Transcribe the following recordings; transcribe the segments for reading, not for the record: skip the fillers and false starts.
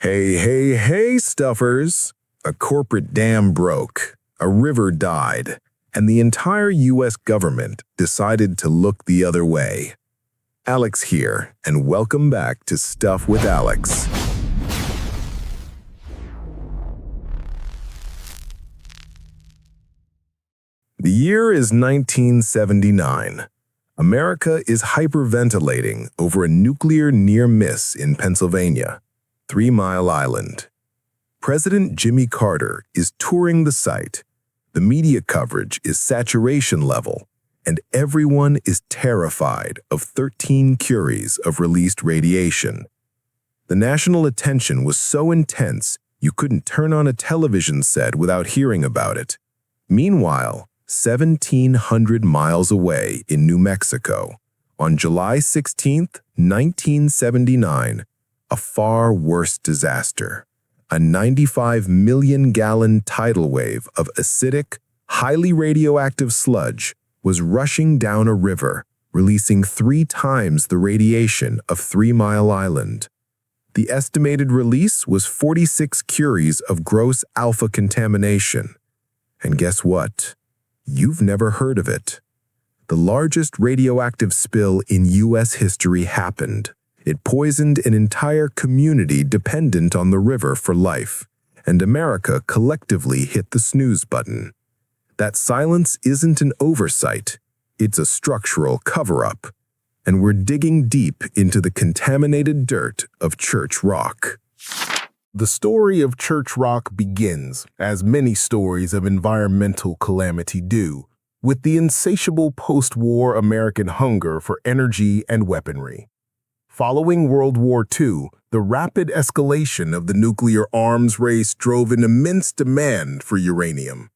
Hey, stuffers! A corporate dam broke, a river died, and the entire U.S. government decided to look the other way. Alex here, and welcome back to Stuff with Alex. The year is 1979. America is hyperventilating over a nuclear near miss in Pennsylvania, 3 Mile Island. President Jimmy Carter is touring the site. The media coverage is saturation level, and everyone is terrified of 13 curies of released radiation. The national attention was so intense you couldn't turn on a television set without hearing about it. Meanwhile, 1,700 miles away in New Mexico, on July 16, 1979, a far worse disaster. A 95 million-gallon tidal wave of acidic, highly radioactive sludge was rushing down a river, releasing 3 times the radiation of 3 Mile Island. The estimated release was 46 curies of gross alpha contamination. And guess what? You've never heard of it. The largest radioactive spill in U.S. history happened. It poisoned an entire community dependent on the river for life, and America collectively hit the snooze button. That silence isn't an oversight, it's a structural cover-up, and we're digging deep into the contaminated dirt of Church Rock. The story of Church Rock begins, as many stories of environmental calamity do, with the insatiable post-war American hunger for energy and weaponry. Following World War II, the rapid escalation of the nuclear arms race drove an immense demand for uranium.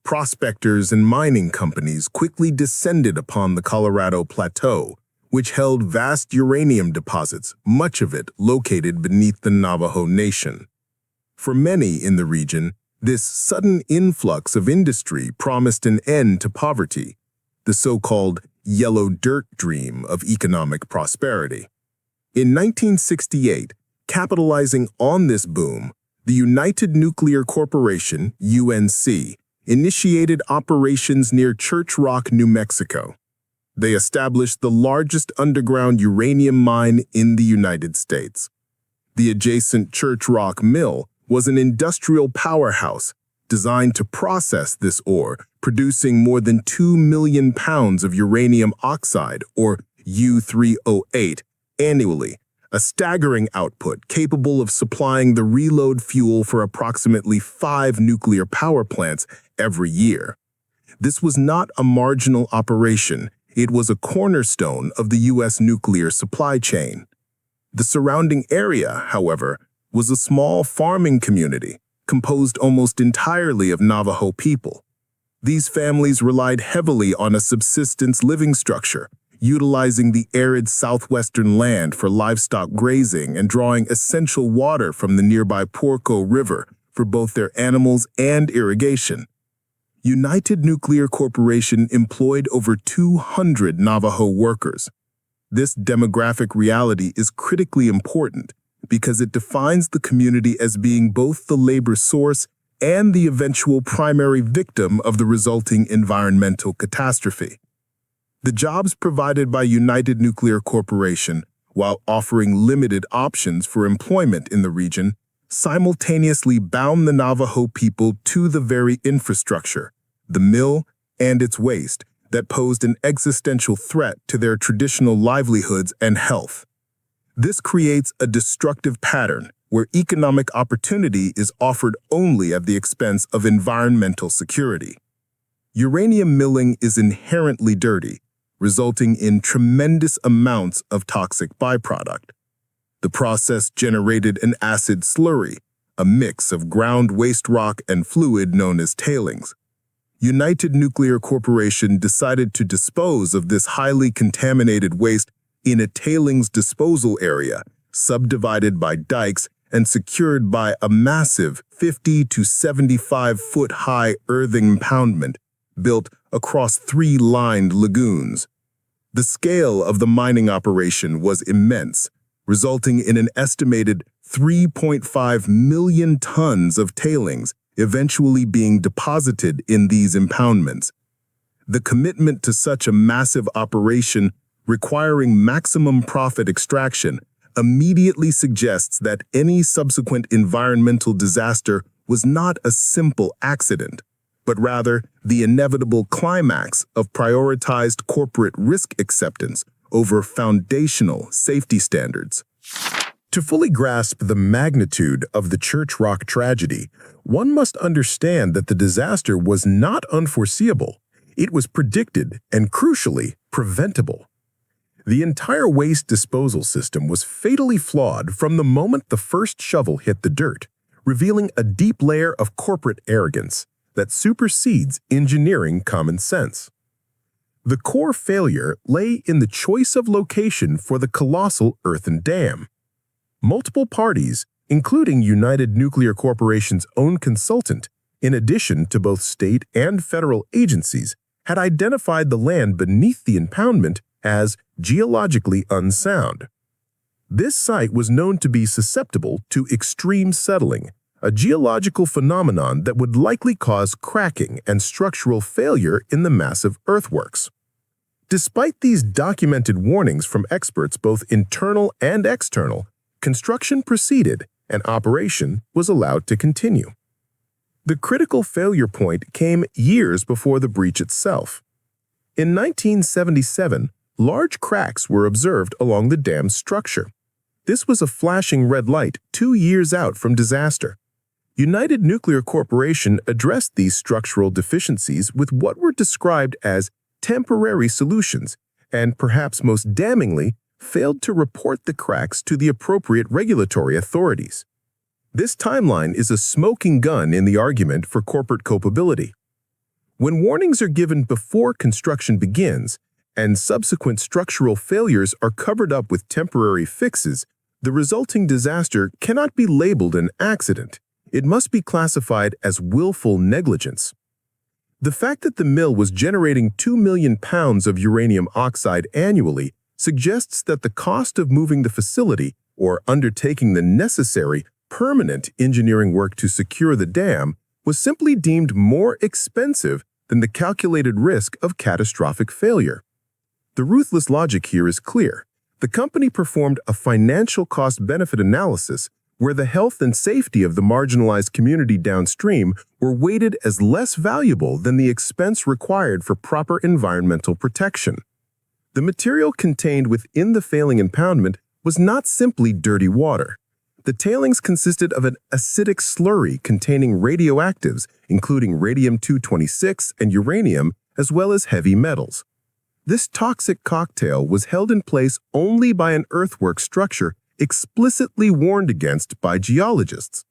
Prospectors and mining companies quickly descended upon the Colorado Plateau, which held vast uranium deposits, much of it located beneath the Navajo Nation. For many in the region, this sudden influx of industry promised an end to poverty, the so-called yellow dirt dream of economic prosperity. In 1968, capitalizing on this boom, the United Nuclear Corporation, UNC, initiated operations near Church Rock, New Mexico. They established the largest underground uranium mine in the United States. The adjacent Church Rock Mill was an industrial powerhouse designed to process this ore, producing more than 2 million pounds of uranium oxide, or U-3O8, annually, a staggering output capable of supplying the reload fuel for approximately 5 nuclear power plants every year. This was not a marginal operation. It was a cornerstone of the U.S. nuclear supply chain. The surrounding area, however, was a small farming community composed almost entirely of Navajo people. These families relied heavily on a subsistence living structure, utilizing the arid southwestern land for livestock grazing and drawing essential water from the nearby Puerco River for both their animals and irrigation. United Nuclear Corporation employed over 200 Navajo workers. This demographic reality is critically important because it defines the community as being both the labor source and the eventual primary victim of the resulting environmental catastrophe. The jobs provided by United Nuclear Corporation, while offering limited options for employment in the region, simultaneously bound the Navajo people to the very infrastructure, the mill and its waste, that posed an existential threat to their traditional livelihoods and health. This creates a destructive pattern where economic opportunity is offered only at the expense of environmental security. Uranium milling is inherently dirty, resulting in tremendous amounts of toxic byproduct. The process generated an acid slurry, a mix of ground waste rock and fluid known as tailings. United Nuclear Corporation decided to dispose of this highly contaminated waste in a tailings disposal area, subdivided by dikes and secured by a massive 50 to 75-foot-high earthen impoundment built across 3 lined lagoons. The scale of the mining operation was immense, resulting in an estimated 3.5 million tons of tailings eventually being deposited in these impoundments. The commitment to such a massive operation requiring maximum profit extraction immediately suggests that any subsequent environmental disaster was not a simple accident, but rather the inevitable climax of prioritized corporate risk acceptance over foundational safety standards. To fully grasp the magnitude of the Church Rock tragedy, one must understand that the disaster was not unforeseeable. It was predicted and, crucially, preventable. The entire waste disposal system was fatally flawed from the moment the first shovel hit the dirt, revealing a deep layer of corporate arrogance that supersedes engineering common sense. The core failure lay in the choice of location for the colossal earthen dam. Multiple parties, including United Nuclear Corporation's own consultant, in addition to both state and federal agencies, had identified the land beneath the impoundment as geologically unsound. This site was known to be susceptible to extreme settling, a geological phenomenon that would likely cause cracking and structural failure in the massive earthworks. Despite these documented warnings from experts both internal and external, construction proceeded and operation was allowed to continue. The critical failure point came years before the breach itself. In 1977, large cracks were observed along the dam's structure. This was a flashing red light 2 years out from disaster. United Nuclear Corporation addressed these structural deficiencies with what were described as temporary solutions and, perhaps most damningly, failed to report the cracks to the appropriate regulatory authorities. This timeline is a smoking gun in the argument for corporate culpability. When warnings are given before construction begins and subsequent structural failures are covered up with temporary fixes, the resulting disaster cannot be labeled an accident. It must be classified as willful negligence. The fact that the mill was generating 2 million pounds of uranium oxide annually suggests that the cost of moving the facility or undertaking the necessary permanent engineering work to secure the dam was simply deemed more expensive than the calculated risk of catastrophic failure. The ruthless logic here is clear. The company performed a financial cost-benefit analysis where the health and safety of the marginalized community downstream were weighted as less valuable than the expense required for proper environmental protection. The material contained within the failing impoundment was not simply dirty water. The tailings consisted of an acidic slurry containing radioactives, including radium-226 and uranium, as well as heavy metals. This toxic cocktail was held in place only by an earthwork structure explicitly warned against by geologists.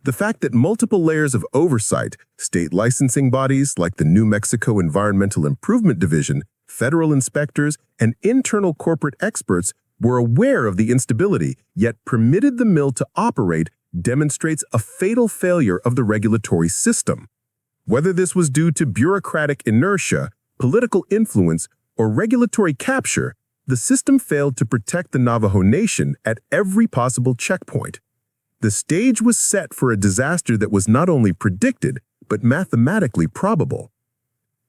The fact that multiple layers of oversight, state licensing bodies like the New Mexico Environmental Improvement Division, federal inspectors, and internal corporate experts were aware of the instability, yet permitted the mill to operate, demonstrates a fatal failure of the regulatory system. Whether this was due to bureaucratic inertia, political influence, or regulatory capture, the system failed to protect the Navajo Nation at every possible checkpoint. The stage was set for a disaster that was not only predicted, but mathematically probable.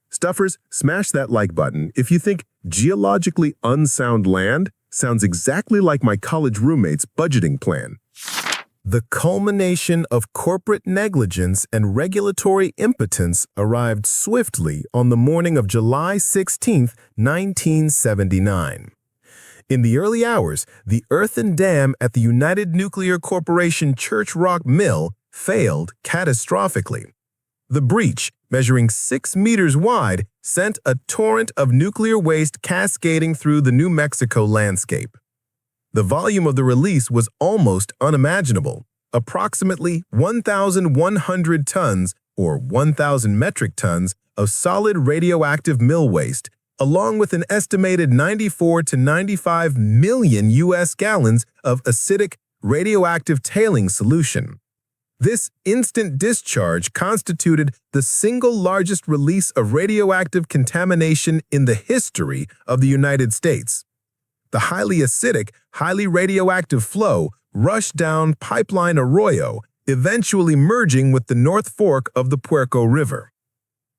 Stuffers, smash that like button if you think geologically unsound land sounds exactly like my college roommate's budgeting plan. The culmination of corporate negligence and regulatory impotence arrived swiftly on the morning of July 16, 1979. In the early hours, the earthen dam at the United Nuclear Corporation Church Rock Mill failed catastrophically. The breach, measuring 6 meters wide, sent a torrent of nuclear waste cascading through the New Mexico landscape. The volume of the release was almost unimaginable, approximately 1,100 tons or 1,000 metric tons of solid radioactive mill waste, along with an estimated 94 to 95 million U.S. gallons of acidic radioactive tailings solution. This instant discharge constituted the single largest release of radioactive contamination in the history of the United States. The highly acidic, highly radioactive flow rushed down pipeline Arroyo, eventually merging with the North Fork of the Puerco River.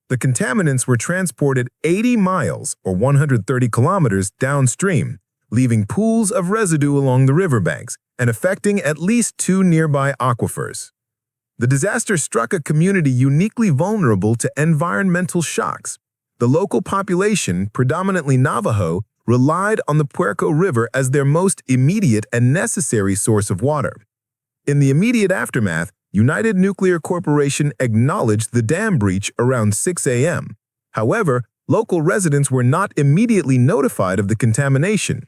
The contaminants were transported 80 miles or 130 kilometers downstream, leaving pools of residue along the riverbanks and affecting at least 2 nearby aquifers. The disaster struck a community uniquely vulnerable to environmental shocks. The local population, predominantly Navajo, relied on the Puerco River as their most immediate and necessary source of water. In the immediate aftermath, United Nuclear Corporation acknowledged the dam breach around 6 a.m. However, local residents were not immediately notified of the contamination.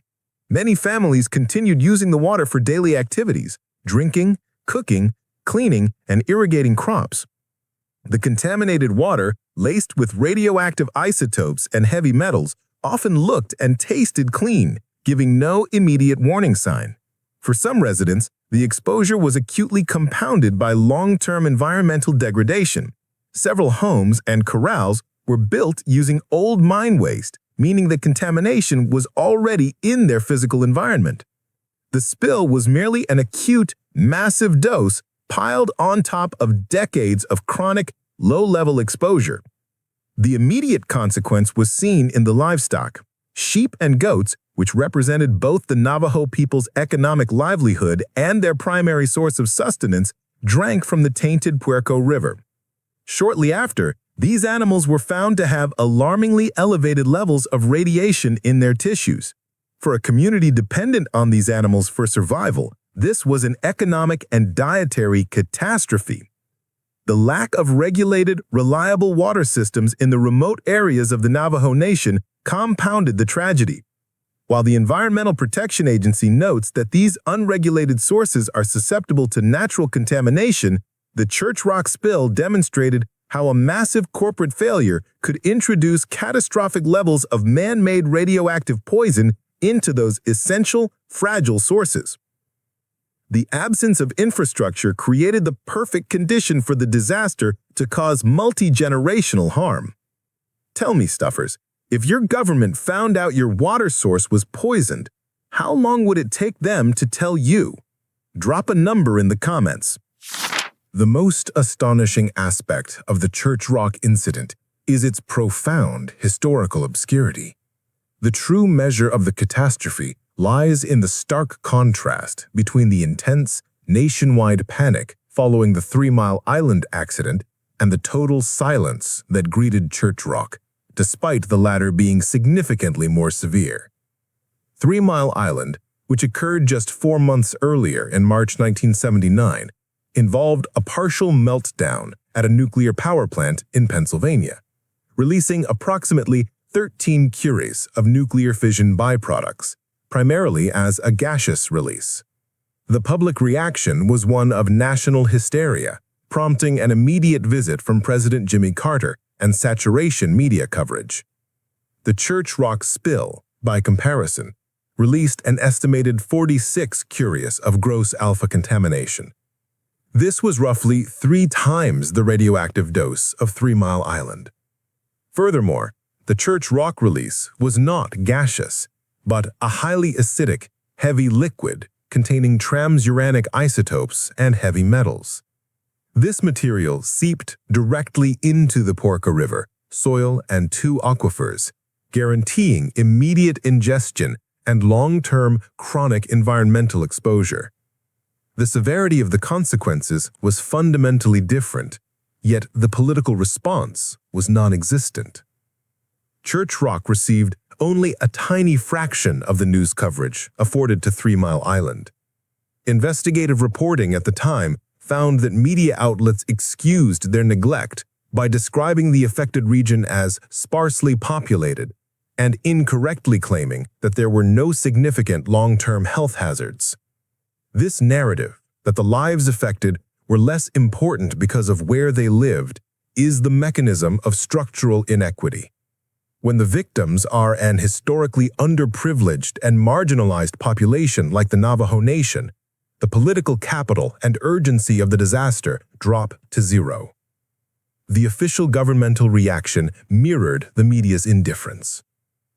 Many families continued using the water for daily activities, drinking, cooking, cleaning, and irrigating crops. The contaminated water, laced with radioactive isotopes and heavy metals, often looked and tasted clean, giving no immediate warning sign. For some residents, the exposure was acutely compounded by long-term environmental degradation. Several homes and corrals were built using old mine waste, meaning the contamination was already in their physical environment. The spill was merely an acute, massive dose piled on top of decades of chronic, low-level exposure. The immediate consequence was seen in the livestock. Sheep and goats, which represented both the Navajo people's economic livelihood and their primary source of sustenance, drank from the tainted Puerco River. Shortly after, these animals were found to have alarmingly elevated levels of radiation in their tissues. For a community dependent on these animals for survival, this was an economic and dietary catastrophe. The lack of regulated, reliable water systems in the remote areas of the Navajo Nation compounded the tragedy. While the Environmental Protection Agency notes that these unregulated sources are susceptible to natural contamination, the Church Rock spill demonstrated how a massive corporate failure could introduce catastrophic levels of man-made radioactive poison into those essential, fragile sources. The absence of infrastructure created the perfect condition for the disaster to cause multi-generational harm. Tell me, Stuffers, if your government found out your water source was poisoned, how long would it take them to tell you? Drop a number in the comments. The most astonishing aspect of the Church Rock incident is its profound historical obscurity. The true measure of the catastrophe lies in the stark contrast between the intense, nationwide panic following the 3 Mile Island accident and the total silence that greeted Church Rock, despite the latter being significantly more severe. 3 Mile Island, which occurred just 4 months earlier in March 1979, involved a partial meltdown at a nuclear power plant in Pennsylvania, releasing approximately 13 curies of nuclear fission byproducts, primarily as a gaseous release. The public reaction was one of national hysteria, prompting an immediate visit from President Jimmy Carter and saturation media coverage. The Church Rock spill, by comparison, released an estimated 46 curies of gross alpha contamination. This was roughly 3 times the radioactive dose of 3 Mile Island. Furthermore, the Church Rock release was not gaseous, but a highly acidic, heavy liquid containing transuranic isotopes and heavy metals. This material seeped directly into the Puerco River, soil, and 2 aquifers, guaranteeing immediate ingestion and long-term chronic environmental exposure. The severity of the consequences was fundamentally different, yet the political response was non-existent. Church Rock received only a tiny fraction of the news coverage afforded to 3 Mile Island. Investigative reporting at the time found that media outlets excused their neglect by describing the affected region as sparsely populated and incorrectly claiming that there were no significant long-term health hazards. This narrative, that the lives affected were less important because of where they lived, is the mechanism of structural inequity. When the victims are an historically underprivileged and marginalized population like the Navajo Nation, the political capital and urgency of the disaster drop to zero. The official governmental reaction mirrored the media's indifference.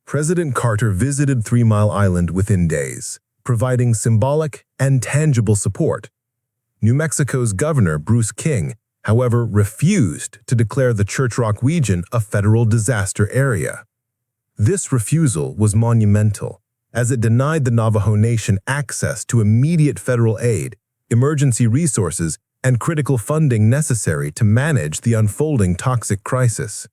President Carter visited 3 Mile Island within days, providing symbolic and tangible support. New Mexico's Governor Bruce King, however, refused to declare the Church Rock region a federal disaster area. This refusal was monumental, as it denied the Navajo Nation access to immediate federal aid, emergency resources, and critical funding necessary to manage the unfolding toxic crisis.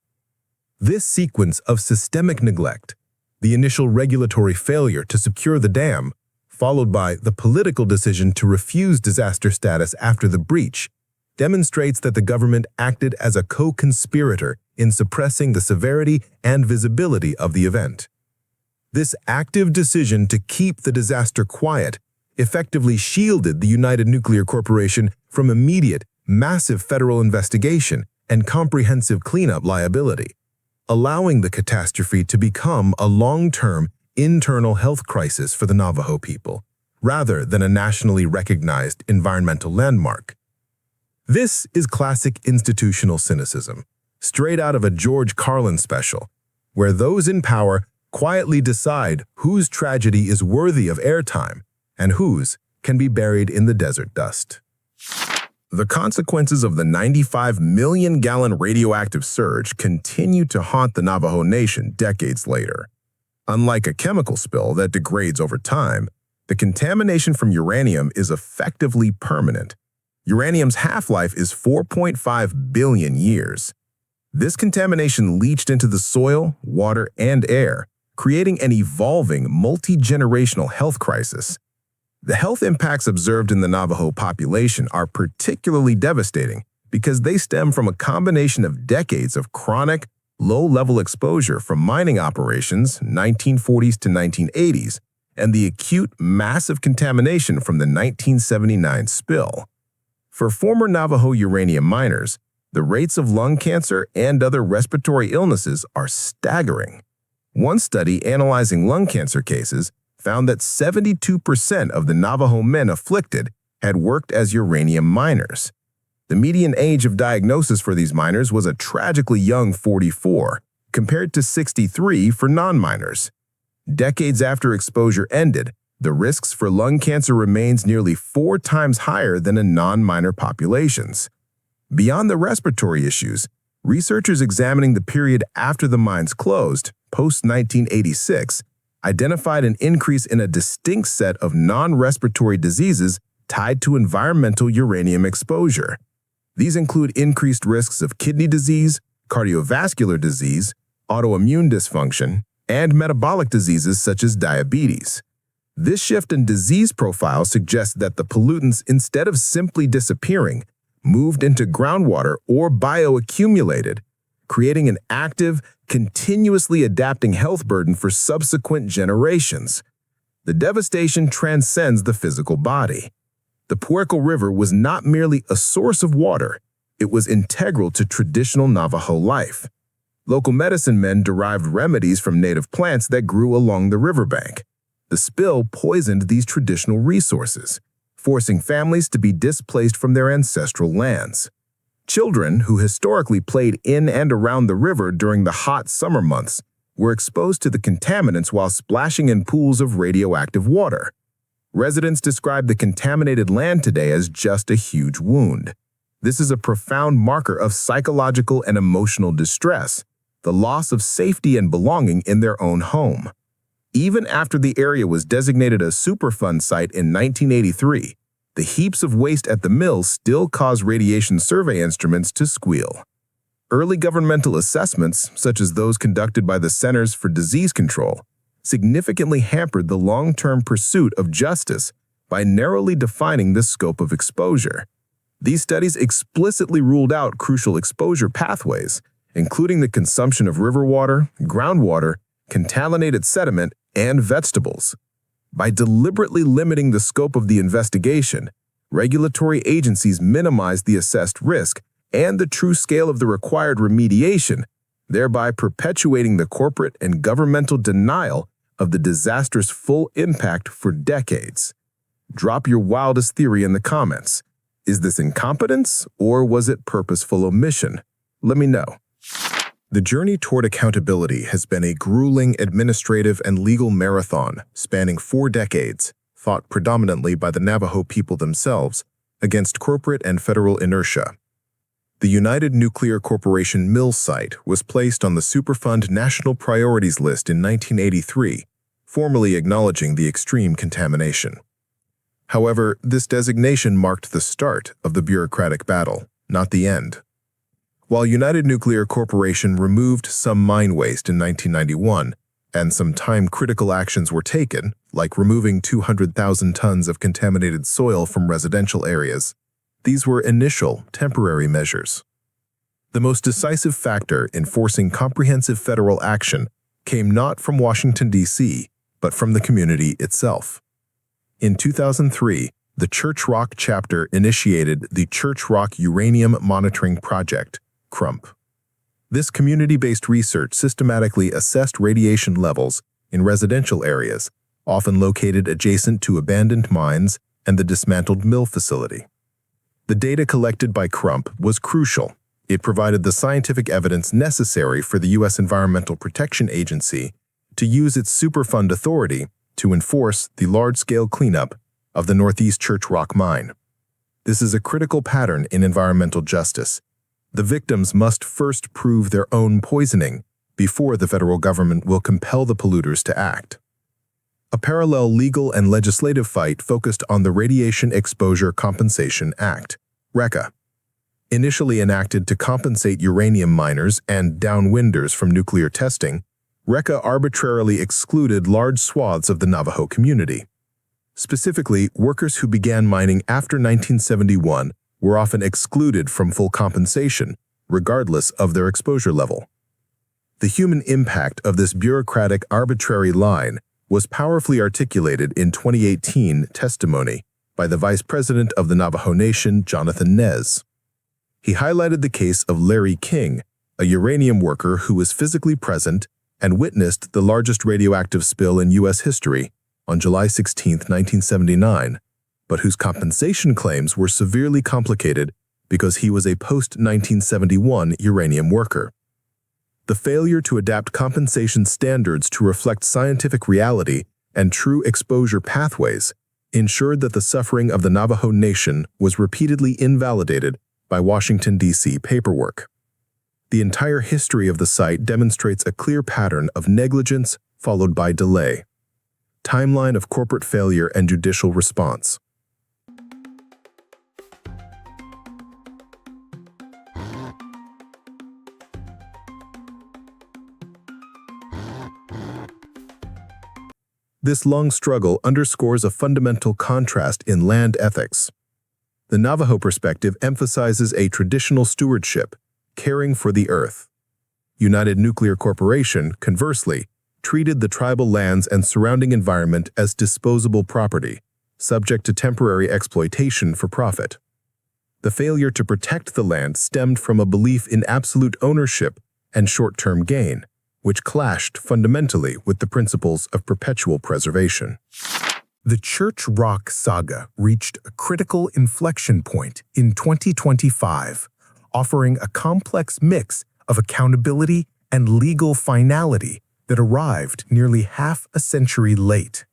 This sequence of systemic neglect, the initial regulatory failure to secure the dam, followed by the political decision to refuse disaster status after the breach, demonstrates that the government acted as a co-conspirator in suppressing the severity and visibility of the event. This active decision to keep the disaster quiet effectively shielded the United Nuclear Corporation from immediate, massive federal investigation and comprehensive cleanup liability, allowing the catastrophe to become a long-term internal health crisis for the Navajo people, rather than a nationally recognized environmental landmark. This is classic institutional cynicism, straight out of a George Carlin special, where those in power quietly decide whose tragedy is worthy of airtime and whose can be buried in the desert dust. The consequences of the 95-million-gallon radioactive surge continue to haunt the Navajo Nation decades later. Unlike a chemical spill that degrades over time, the contamination from uranium is effectively permanent. Uranium's half-life is 4.5 billion years. This contamination leached into the soil, water, and air, creating an evolving, multi-generational health crisis. The health impacts observed in the Navajo population are particularly devastating because they stem from a combination of decades of chronic, low-level exposure from mining operations, 1940s to 1980s, and the acute, massive contamination from the 1979 spill. For former Navajo uranium miners, the rates of lung cancer and other respiratory illnesses are staggering. One study analyzing lung cancer cases found that 72% of the Navajo men afflicted had worked as uranium miners. The median age of diagnosis for these miners was a tragically young 44, compared to 63 for non-miners. Decades after exposure ended, the risks for lung cancer remains nearly 4 times higher than in non-miner populations. Beyond the respiratory issues, researchers examining the period after the mines closed, post-1986, identified an increase in a distinct set of non-respiratory diseases tied to environmental uranium exposure. These include increased risks of kidney disease, cardiovascular disease, autoimmune dysfunction, and metabolic diseases such as diabetes. This shift in disease profile suggests that the pollutants, instead of simply disappearing, moved into groundwater or bioaccumulated, creating an active, continuously adapting health burden for subsequent generations. The devastation transcends the physical body. The Puerco River was not merely a source of water, it was integral to traditional Navajo life. Local medicine men derived remedies from native plants that grew along the riverbank. The spill poisoned these traditional resources, forcing families to be displaced from their ancestral lands. Children who historically played in and around the river during the hot summer months were exposed to the contaminants while splashing in pools of radioactive water. Residents describe the contaminated land today as just a huge wound. This is a profound marker of psychological and emotional distress, the loss of safety and belonging in their own home. Even after the area was designated a Superfund site in 1983, the heaps of waste at the mill still cause radiation survey instruments to squeal. Early governmental assessments, such as those conducted by the Centers for Disease Control, significantly hampered the long-term pursuit of justice by narrowly defining the scope of exposure. These studies explicitly ruled out crucial exposure pathways, including the consumption of river water, groundwater, contaminated sediment, and vegetables. By deliberately limiting the scope of the investigation, regulatory agencies minimized the assessed risk and the true scale of the required remediation, thereby perpetuating the corporate and governmental denial of the disaster's full impact for decades. Drop your wildest theory in the comments. Is this incompetence or was it purposeful omission? Let me know. The journey toward accountability has been a grueling administrative and legal marathon spanning 4 decades, fought predominantly by the Navajo people themselves, against corporate and federal inertia. The United Nuclear Corporation mill site was placed on the Superfund National Priorities List in 1983, formally acknowledging the extreme contamination. However, this designation marked the start of the bureaucratic battle, not the end. While United Nuclear Corporation removed some mine waste in 1991, and some time-critical actions were taken, like removing 200,000 tons of contaminated soil from residential areas, these were initial, temporary measures. The most decisive factor in forcing comprehensive federal action came not from Washington, D.C., but from the community itself. In 2003, the Church Rock chapter initiated the Church Rock Uranium Monitoring Project, CRUMP. This community-based research systematically assessed radiation levels in residential areas, often located adjacent to abandoned mines and the dismantled mill facility. The data collected by CRUMP was crucial. It provided the scientific evidence necessary for the U.S. Environmental Protection Agency to use its Superfund authority to enforce the large-scale cleanup of the Northeast Church Rock mine. This is a critical pattern in environmental justice. The victims must first prove their own poisoning before the federal government will compel the polluters to act. A parallel legal and legislative fight focused on the Radiation Exposure Compensation Act, RECA. Initially enacted to compensate uranium miners and downwinders from nuclear testing, RECA arbitrarily excluded large swaths of the Navajo community. Specifically, workers who began mining after 1971 were often excluded from full compensation, regardless of their exposure level. The human impact of this bureaucratic arbitrary line was powerfully articulated in 2018 testimony by the Vice President of the Navajo Nation, Jonathan Nez. He highlighted the case of Larry King, a uranium worker who was physically present and witnessed the largest radioactive spill in U.S. history on July 16, 1979, but whose compensation claims were severely complicated because he was a post-1971 uranium worker. The failure to adapt compensation standards to reflect scientific reality and true exposure pathways ensured that the suffering of the Navajo Nation was repeatedly invalidated by Washington, D.C. paperwork. The entire history of the site demonstrates a clear pattern of negligence followed by delay. Timeline of corporate failure and judicial response. This long struggle underscores a fundamental contrast in land ethics. The Navajo perspective emphasizes a traditional stewardship, caring for the earth. United Nuclear Corporation, conversely, treated the tribal lands and surrounding environment as disposable property, subject to temporary exploitation for profit. The failure to protect the land stemmed from a belief in absolute ownership and short-term gain, which clashed fundamentally with the principles of perpetual preservation. The Church Rock saga reached a critical inflection point in 2025, offering a complex mix of accountability and legal finality that arrived nearly half a century late.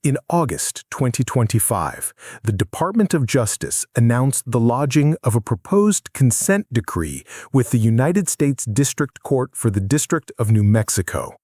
In August 2025, the Department of Justice announced the lodging of a proposed consent decree with the United States District Court for the District of New Mexico.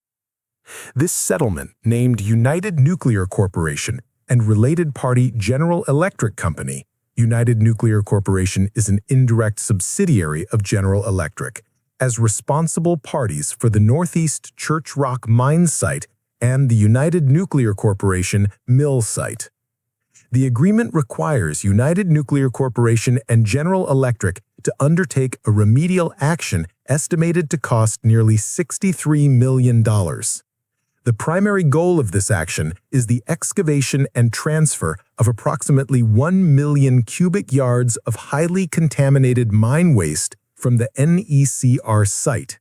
This settlement, named United Nuclear Corporation and related party General Electric Company, United Nuclear Corporation is an indirect subsidiary of General Electric, as responsible parties for the Northeast Church Rock mine site and the United Nuclear Corporation mill site. The agreement requires United Nuclear Corporation and General Electric to undertake a remedial action estimated to cost nearly $63 million. The primary goal of this action is the excavation and transfer of approximately 1 million cubic yards of highly contaminated mine waste from the NECR site.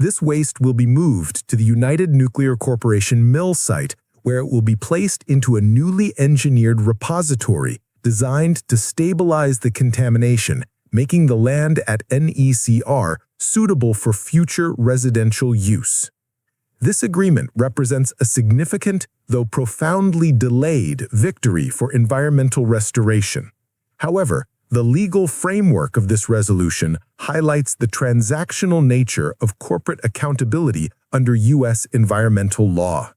This waste will be moved to the United Nuclear Corporation mill site, where it will be placed into a newly engineered repository designed to stabilize the contamination, making the land at NECR suitable for future residential use. This agreement represents a significant, though profoundly delayed, victory for environmental restoration. However, the legal framework of this resolution highlights the transactional nature of corporate accountability under U.S. environmental law.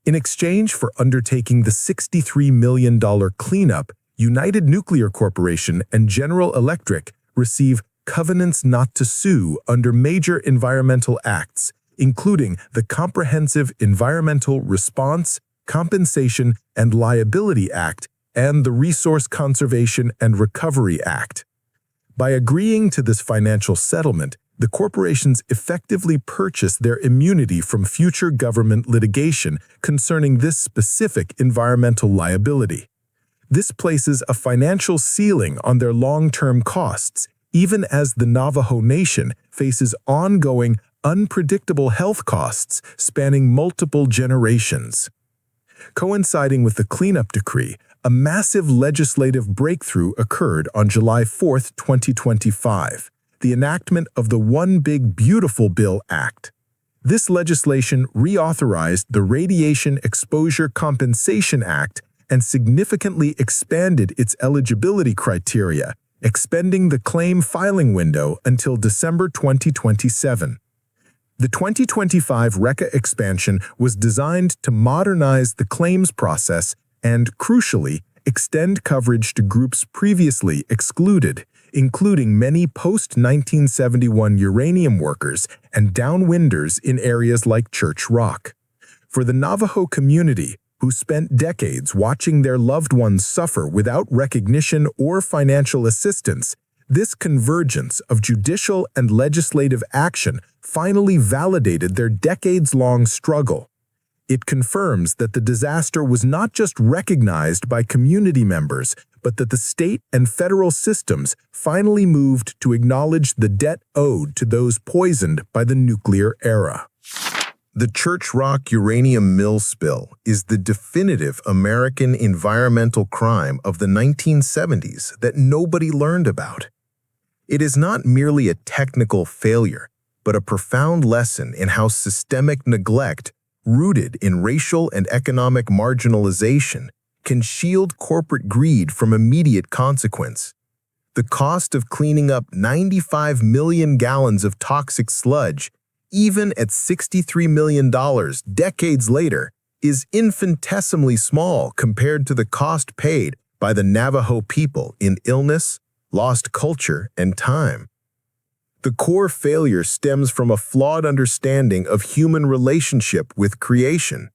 In exchange for undertaking the $63 million cleanup, United Nuclear Corporation and General Electric receive covenants not to sue under major environmental acts, including the Comprehensive Environmental Response, Compensation, and Liability Act and the Resource Conservation and Recovery Act. By agreeing to this financial settlement, the corporations effectively purchase their immunity from future government litigation concerning this specific environmental liability. This places a financial ceiling on their long-term costs, even as the Navajo Nation faces ongoing, unpredictable health costs spanning multiple generations. Coinciding with the cleanup decree, a massive legislative breakthrough occurred on July 4, 2025, the enactment of the One Big Beautiful Bill Act. This legislation reauthorized the Radiation Exposure Compensation Act and significantly expanded its eligibility criteria, expanding the claim filing window until December 2027. The 2025 RECA expansion was designed to modernize the claims process and, crucially, extend coverage to groups previously excluded, including many post-1971 uranium workers and downwinders in areas like Church Rock. For the Navajo community, who spent decades watching their loved ones suffer without recognition or financial assistance, this convergence of judicial and legislative action finally validated their decades-long struggle. It confirms that the disaster was not just recognized by community members, but that the state and federal systems finally moved to acknowledge the debt owed to those poisoned by the nuclear era. The Church Rock uranium mill spill is the definitive American environmental crime of the 1970s that nobody learned about. It is not merely a technical failure, but a profound lesson in how systemic neglect, rooted in racial and economic marginalization, can shield corporate greed from immediate consequence. The cost of cleaning up 95 million gallons of toxic sludge, even at $63 million decades later, is infinitesimally small compared to the cost paid by the Navajo people in illness, lost culture, and time. The core failure stems from a flawed understanding of human relationship with creation.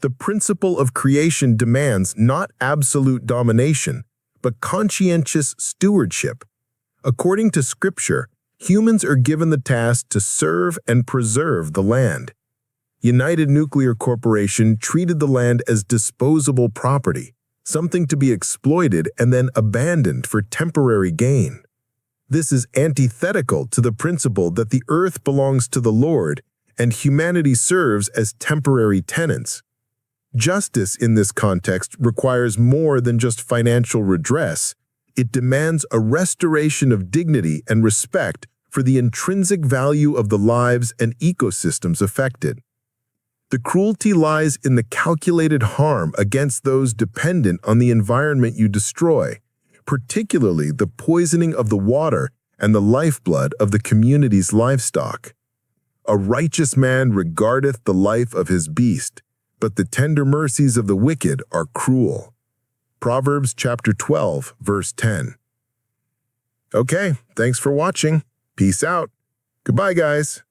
The principle of creation demands not absolute domination, but conscientious stewardship. According to Scripture, humans are given the task to serve and preserve the land. United Nuclear Corporation treated the land as disposable property, something to be exploited and then abandoned for temporary gain. This is antithetical to the principle that the earth belongs to the Lord and humanity serves as temporary tenants. Justice in this context requires more than just financial redress. It demands a restoration of dignity and respect for the intrinsic value of the lives and ecosystems affected. The cruelty lies in the calculated harm against those dependent on the environment you destroy, particularly the poisoning of the water and the lifeblood of the community's livestock. A righteous man regardeth the life of his beast, but the tender mercies of the wicked are cruel. Proverbs chapter 12, verse 10. Okay, thanks for watching. Peace out. Goodbye, guys.